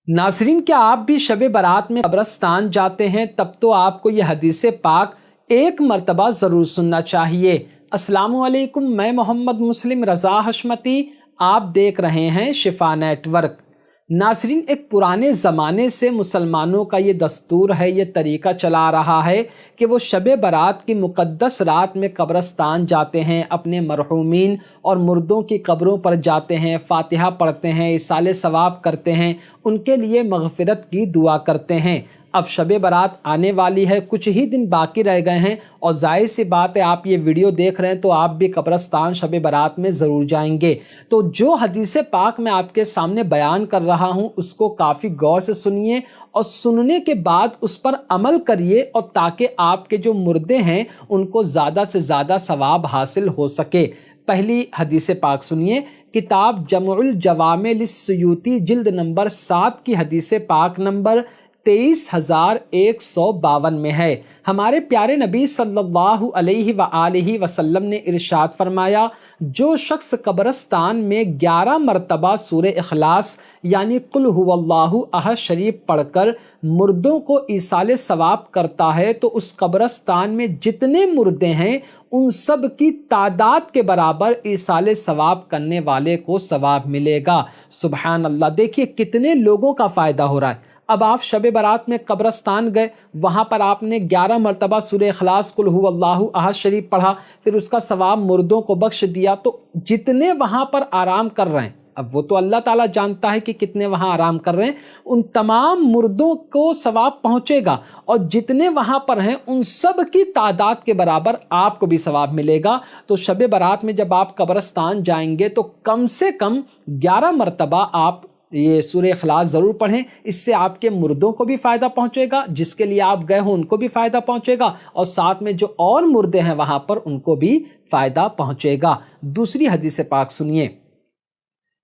नाज़रीन, क्या आप भी शब बारात में कब्रस्तान जाते हैं? तब तो आपको यह हदीस पाक एक मरतबा ज़रूर सुनना चाहिए। अस्सलामु अलैकुम, मैं मोहम्मद मुस्लिम रज़ा हशमती, आप देख रहे हैं शिफा नेटवर्क। नाज़रीन, एक पुराने ज़माने से मुसलमानों का ये दस्तूर है, ये तरीका चला रहा है कि वो शब बारात की मुक़द्दस रात में कब्रस्तान जाते हैं, अपने मरहूमीन और मुर्दों की कब्रों पर जाते हैं, फ़ातिहा पढ़ते हैं, इसाले सवाब करते हैं, उनके लिए मग़फ़िरत की दुआ करते हैं। अब शब बारात आने वाली है, कुछ ही दिन बाकी रह गए हैं और जाहिर सी बात है आप ये वीडियो देख रहे हैं तो आप भी कब्रस्तान शब बारात में ज़रूर जाएंगे। तो जो हदीस पाक मैं आपके सामने बयान कर रहा हूँ उसको काफ़ी गौर से सुनिए और सुनने के बाद उस पर अमल करिए, और ताकि आपके जो मुर्दे हैं उनको ज़्यादा से ज़्यादा सवाब हासिल हो सके। पहली हदीस पाक सुनिए। किताब जमुल जवामे लिस्सुयूती जिल्द नंबर 7 की हदीस पाक नंबर 23,152 में है। हमारे प्यारे नबी सल्लल्लाहु अलैहि वसल्लम ने इरशाद फरमाया, जो शख्स कब्रस्तान में 11 मरतबा सूरह इखलास यानी कुल हुवल्लाहु अहद शरीफ पढ़कर मुर्दों को ईसाले सवाब करता है तो उस कब्रस्तान में जितने मुर्दे हैं उन सब की तादाद के बराबर ईसाले सवाब करने वाले को सवाब मिलेगा। सुबहान अल्लाह। देखिए कितने लोगों का फ़ायदा हो रहा है। अब आप शब बारात में कब्रस्तान गए, वहाँ पर आपने 11 मरतबा सूरह इखलास कुल हुवल्लाहु अहद शरीफ पढ़ा, फिर उसका सवाब मुर्दों को बख्श दिया, तो जितने वहाँ पर आराम कर रहे हैं, अब वो तो अल्लाह ताला जानता है कि कितने वहाँ आराम कर रहे हैं, उन तमाम मुर्दों को सवाब पहुँचेगा और जितने वहाँ पर हैं उन सब की तादाद के बराबर आपको भी सवाब मिलेगा। तो शब बारात में जब आप कब्रस्तान जाएंगे तो कम से कम 11 मरतबा आप ये सूरह इखलास ज़रूर पढ़ें। इससे आपके मुर्दों को भी फ़ायदा पहुँचेगा, जिसके लिए आप गए हो उनको भी फ़ायदा पहुँचेगा, और साथ में जो और मुर्दे हैं वहाँ पर उनको भी फ़ायदा पहुँचेगा। दूसरी हदीस पाक सुनिए।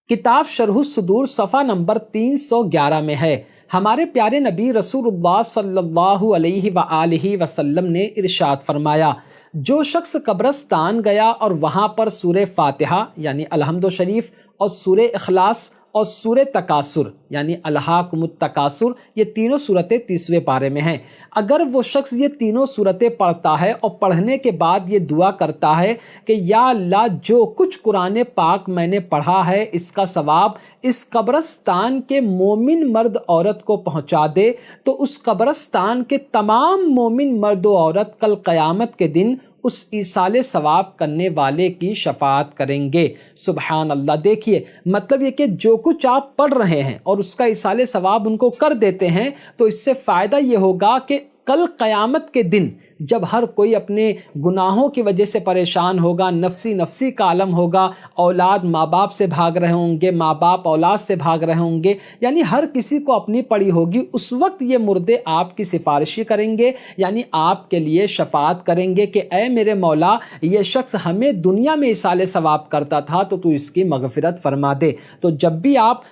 किताब शरहुस सुदूर सफ़ा नंबर 311 में है। हमारे प्यारे नबी रसूलुल्लाह सल्लल्लाहु अलैहि वसल्लम ने इरशाद फरमाया, जो शख्स कब्रस्तान गया और वहाँ पर सूरह फ़ातिहा यानी अलहम्दु शरीफ और सूरह इखलास और सूरह तकासुर यानी अलहाकुमुत तकासुर, ये तीनों सूरतें 30वें पारे में हैं, अगर वो शख्स ये तीनों सूरतें पढ़ता है और पढ़ने के बाद ये दुआ करता है कि या अल्लाह, जो कुछ कुरान पाक मैंने पढ़ा है इसका सवाब इस कब्रस्तान के मोमिन मर्द औरत को पहुंचा दे, तो उस कब्रस्तान के तमाम मोमिन मर्द औरत कल क़यामत के दिन उस ईसाले सवाब करने वाले की शफाअत करेंगे। सुबहान अल्लाह। देखिए मतलब ये कि जो कुछ आप पढ़ रहे हैं और उसका ईसाले सवाब उनको कर देते हैं तो इससे फ़ायदा ये होगा कि कल क़यामत के दिन जब हर कोई अपने गुनाहों की वजह से परेशान होगा, नफसी नफसी का आलम होगा, औलाद माँ बाप से भाग रहे होंगे, माँ बाप औलाद से भाग रहे होंगे, यानी हर किसी को अपनी पड़ी होगी, उस वक्त ये मुर्दे आपकी सिफारिशी करेंगे, यानी आपके लिए शफाअत करेंगे कि ऐ मेरे मौला, ये शख्स हमें दुनिया में इसाले सवाब करता था तो तू इसकी मगफिरत फरमा दे। तो जब भी आप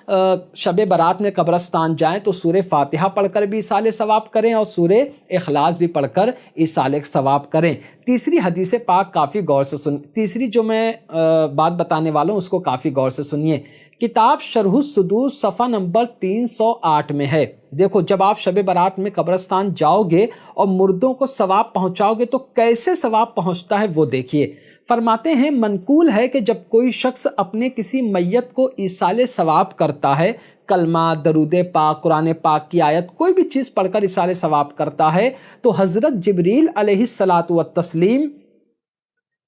शब बारात में कब्रस्तान जाएँ तो सूरह फ़ातिहा पढ़कर भी इसाले सवाब करें और सूरह इखलास भी पढ़कर साले सवाब करें। तीसरी हदीस पाक काफ़ी गौर से सुन, तीसरी जो मैं बात बताने वाला हूँ उसको काफ़ी गौर से सुनिए। किताब शरहुस सुदूर सफ़ा नंबर 308 में है। देखो जब आप शब बारात में कब्रस्तान जाओगे और मुर्दों को सवाब पहुँचाओगे तो कैसे सवाब पहुँचता है वो देखिए। फरमाते हैं, मनकूल है कि जब कोई शख्स अपने किसी मैयत को ईसाले सवाब करता है, कलमा, दरूदे पाक, कुरान पाक की आयत, कोई भी चीज़ पढ़कर इसाले सवाब करता है, तो हज़रत जिब्रील अलैहिस्सलातु वत्तस्लीम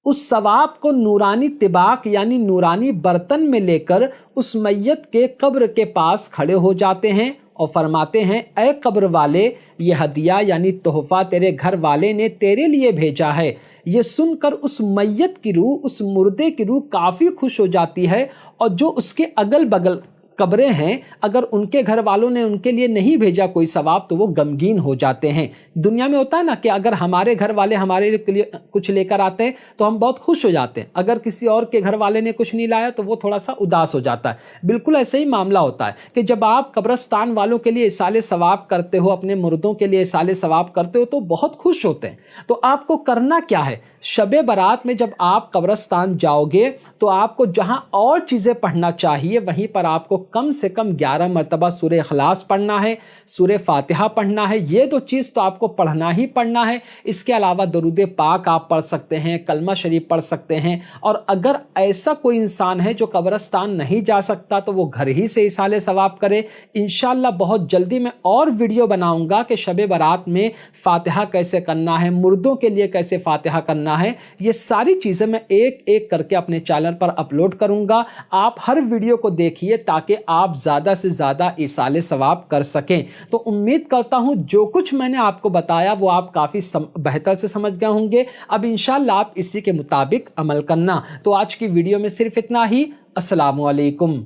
उस सवाब को नूरानी तिबाक यानी नूरानी बर्तन में लेकर उस मैयत के कब्र के पास खड़े हो जाते हैं और फरमाते हैं, ऐ कब्र वाले, ये हदिया यानी तोहफ़ा तेरे घर वाले ने तेरे लिए भेजा है। ये सुनकर उस मैयत की रूह, उस मुर्दे की रूह काफ़ी खुश हो जाती है, और जो उसके अगल बगल कब्रें हैं अगर उनके घर वालों ने उनके लिए नहीं भेजा कोई सवाब तो वो गमगीन हो जाते हैं। दुनिया में होता है ना कि अगर हमारे घर वाले हमारे लिए कुछ लेकर आते हैं तो हम बहुत खुश हो जाते हैं, अगर किसी और के घर वाले ने कुछ नहीं लाया तो वो थोड़ा सा उदास हो जाता है। बिल्कुल ऐसे ही मामला होता है कि जब आप कब्रस्तान वालों के लिए इसाले सवाब करते हो, अपने मुर्दों के लिए इसाले सवाब करते हो तो बहुत खुश होते हैं। तो आपको करना क्या है, شب برات میں جب آپ قبرستان جاؤ گے تو آپ کو جہاں اور چیزیں پڑھنا چاہیے وہیں پر آپ کو کم سے کم 11 مرتبہ سورہ اخلاص پڑھنا ہے، سورہ فاتحہ پڑھنا ہے، یہ دو چیز تو آپ کو پڑھنا ہی پڑھنا ہے۔ اس کے علاوہ درود پاک آپ پڑھ سکتے ہیں، کلمہ شریف پڑھ سکتے ہیں، اور اگر ایسا کوئی انسان ہے جو قبرستان نہیں جا سکتا تو وہ گھر ہی سے ایصال ثواب کرے۔ انشاءاللہ بہت جلدی میں اور ویڈیو بناؤں گا کہ شب برات میں فاتحہ کیسے کرنا ہے، مردوں کے لیے کیسے فاتحہ کرنا ہے، یہ ساری چیزیں میں ایک ایک کر کے اپنے چینل پر اپلوڈ کروں گا۔ آپ ہر ویڈیو کو دیکھیے تاکہ آپ زیادہ سے زیادہ ایصال ثواب کر سکیں۔ تو امید کرتا ہوں جو کچھ میں نے آپ کو بتایا وہ آپ کافی بہتر سے سمجھ گئے ہوں گے۔ اب انشاءاللہ آپ اسی کے مطابق عمل کرنا۔ تو آج کی ویڈیو میں صرف اتنا ہی۔ السلام علیکم۔